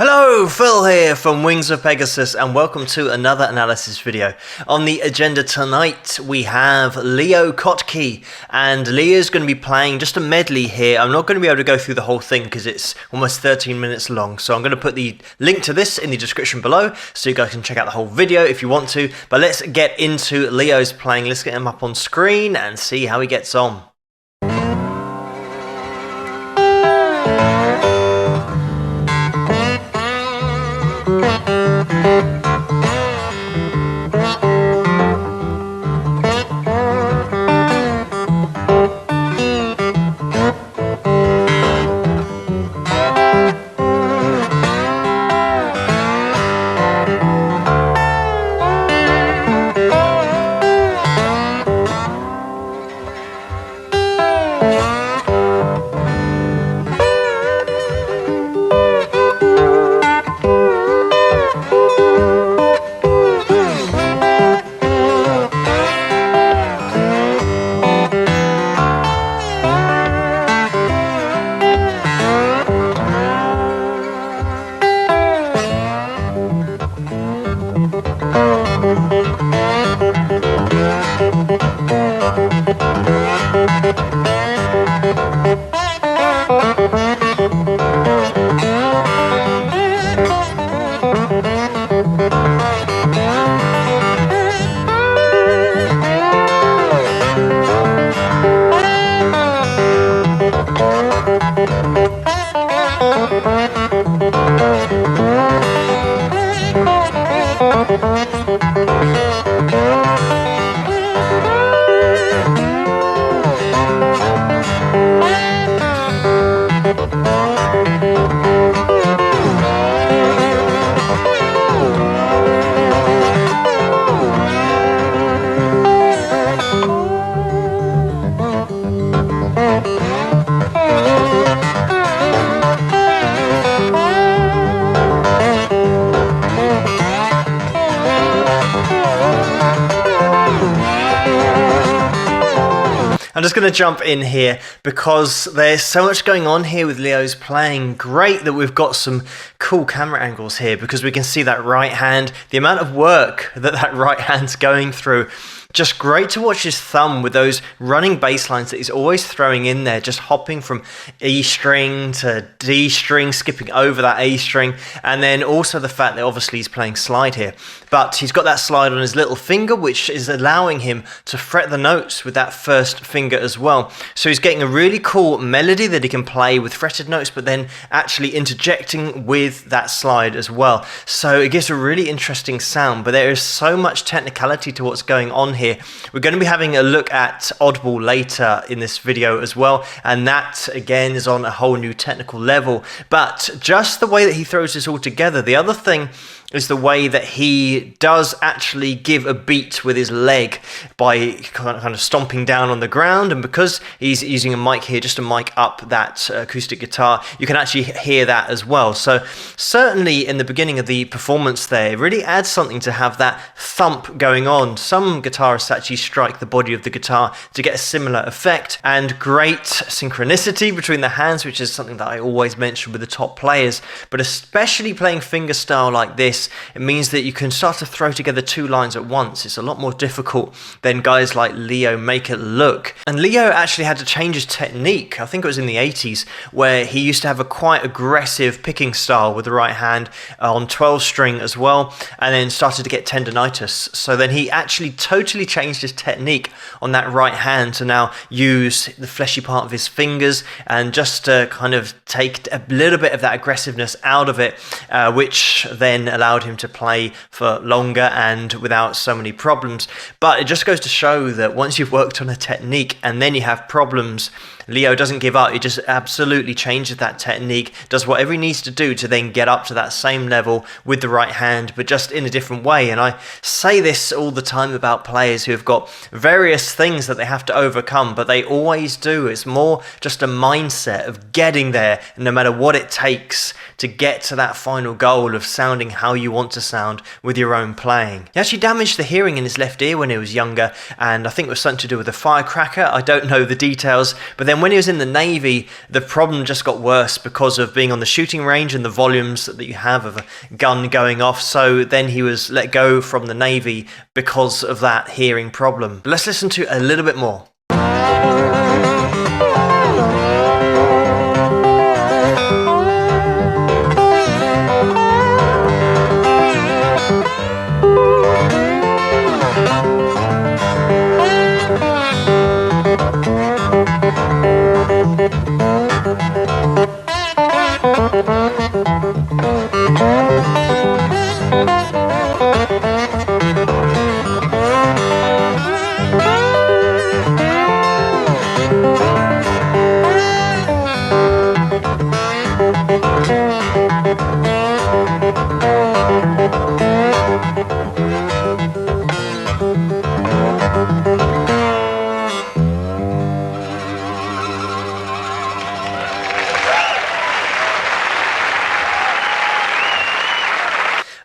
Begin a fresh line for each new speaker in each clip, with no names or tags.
Hello, Phil here from Wings of Pegasus and welcome to another analysis video. On the agenda tonight we have Leo Kottke, and Leo's going to be playing just a medley here. I'm not going to be able to go through the whole thing because it's almost 13 minutes long, so I'm going to put the link to this in the description below so you guys can check out the whole video if you want to. But let's get into Leo's playing. Let's get him up on screen and see how he gets on. I'm just going to jump in here because there's so much going on here with Leo's playing. Great that we've got some cool camera angles here because we can see that right hand, the amount of work that right hand's going through. Just great to watch his thumb with those running bass lines that he's always throwing in there, just hopping from E string to D string, skipping over that A string, and then also the fact that obviously he's playing slide here, but he's got that slide on his little finger, which is allowing him to fret the notes with that first finger as well. So he's getting a really cool melody that he can play with fretted notes, but then actually interjecting with that slide as well. So it gives a really interesting sound, but there is so much technicality to what's going on here. We're going to be having a look at Oddball later in this video as well, and that again is on a whole new technical level. But just the way that he throws this all together, the other thing is the way that he does actually give a beat with his leg by kind of stomping down on the ground, and because he's using a mic here just to mic up that acoustic guitar, you can actually hear that as well. So certainly in the beginning of the performance there, it really adds something to have that thump going on. Some guitarists actually strike the body of the guitar to get a similar effect, and great synchronicity between the hands, which is something that I always mention with the top players, but especially playing fingerstyle like this, it means that you can start to throw together two lines at once. It's a lot more difficult than guys like Leo make it look. And Leo actually had to change his technique. I think it was in the 80s where he used to have a quite aggressive picking style with the right hand on 12 string as well, and then started to get tendonitis. So then he actually totally changed his technique on that right hand to now use the fleshy part of his fingers and just to kind of take a little bit of that aggressiveness out of it, which then allowed him to play for longer and without so many problems. But it just goes to show that once you've worked on a technique and then you have problems, Leo doesn't give up. He just absolutely changes that technique, does whatever he needs to do to then get up to that same level with the right hand, but just in a different way. And I say this all the time about players who have got various things that they have to overcome, but they always do. It's more just a mindset of getting there, no matter what it takes to get to that final goal of sounding how you want to sound with your own playing. He actually damaged the hearing in his left ear when he was younger, and I think it was something to do with a firecracker. I don't know the details, but then then when he was in the Navy, the problem just got worse because of being on the shooting range and the volumes that you have of a gun going off. So then he was let go from the Navy because of that hearing problem. But let's listen to a little bit more.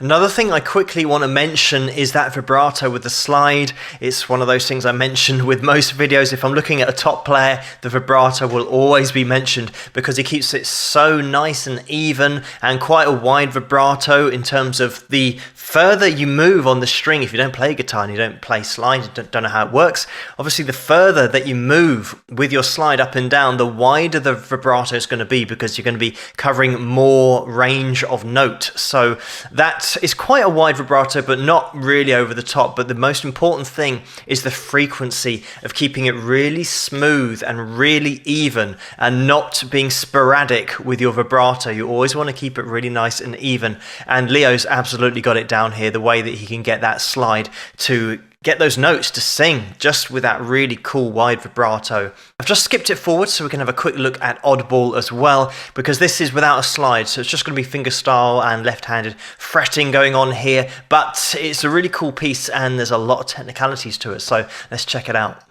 Another thing I quickly want to mention is that vibrato with the slide. It's one of those things I mentioned with most videos. If I'm looking at a top player, the vibrato will always be mentioned because he keeps it so nice and even, and quite a wide vibrato in terms of the further you move on the string. If you don't play guitar and you don't play slide, you don't know how it works. Obviously, the further that you move with your slide up and down, the wider the vibrato is going to be because you're going to be covering more range of note. So that is quite a wide vibrato, but not really over the top. But the most important thing is the frequency of keeping it really smooth and really even and not being sporadic with your vibrato. You always want to keep it really nice and even. And Leo's absolutely got it down here, the way that he can get that slide to get those notes to sing just with that really cool wide vibrato. I've just skipped it forward so we can have a quick look at Oddball as well, because this is without a slide, so it's just going to be fingerstyle and left-handed fretting going on here, but it's a really cool piece and there's a lot of technicalities to it, so let's check it out.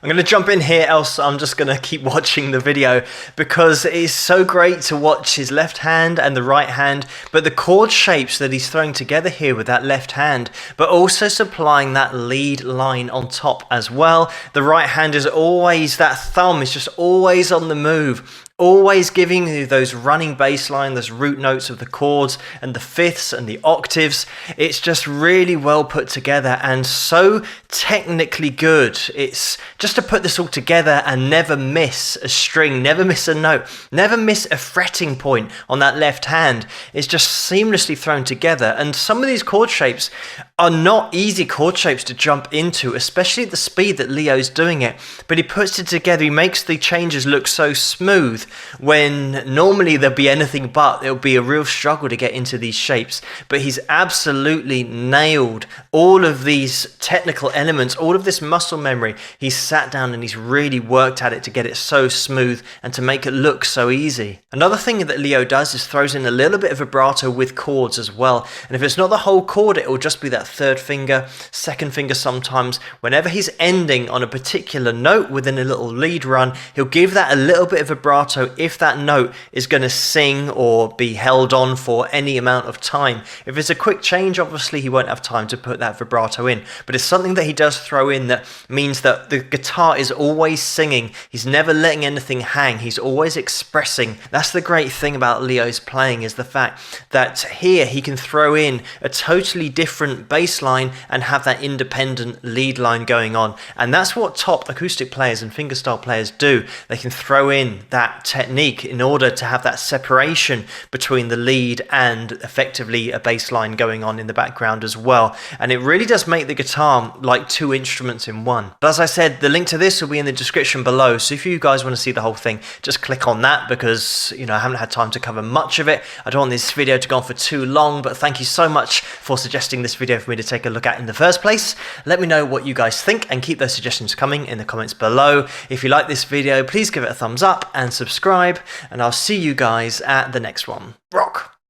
I'm going to jump in here, else I'm just going to keep watching the video because it is so great to watch his left hand and the right hand, but the chord shapes that he's throwing together here with that left hand, but also supplying that lead line on top as well. The right hand is always, that thumb is just always on the move, always giving you those running bass line, those root notes of the chords and the fifths and the octaves. It's just really well put together and so technically good. It's just to put this all together and never miss a string, never miss a note, never miss a fretting point on that left hand. It's just seamlessly thrown together. And some of these chord shapes are not easy chord shapes to jump into, especially at the speed that Leo's doing it. But he puts it together, he makes the changes look so smooth. when normally there'll be anything but. It'll be a real struggle to get into these shapes, but he's absolutely nailed all of these technical elements, all of this muscle memory. He's sat down and he's really worked at it to get it so smooth and to make it look so easy. Another thing that Leo does is throws in a little bit of vibrato with chords as well, and if it's not the whole chord, it will just be that third finger, second finger sometimes. Whenever he's ending on a particular note within a little lead run, he'll give that a little bit of vibrato if that note is going to sing or be held on for any amount of time. If it's a quick change, obviously he won't have time to put that vibrato in, but it's something that he does throw in that means that the guitar is always singing. He's never letting anything hang. He's always expressing. That's the great thing about Leo's playing, is the fact that here he can throw in a totally different bass line and have that independent lead line going on. And that's what top acoustic players and fingerstyle players do. They can throw in that technique in order to have that separation between the lead and effectively a bass line going on in the background as well. And it really does make the guitar like two instruments in one. But as I said, the link to this will be in the description below, so if you guys want to see the whole thing, just click on that, because I haven't had time to cover much of it. I don't want this video to go on for too long, but thank you so much for suggesting this video for me to take a look at in the first place. Let me know what you guys think and keep those suggestions coming in the comments below. If you like this video, please give it a thumbs up and subscribe, and I'll see you guys at the next one. Rock!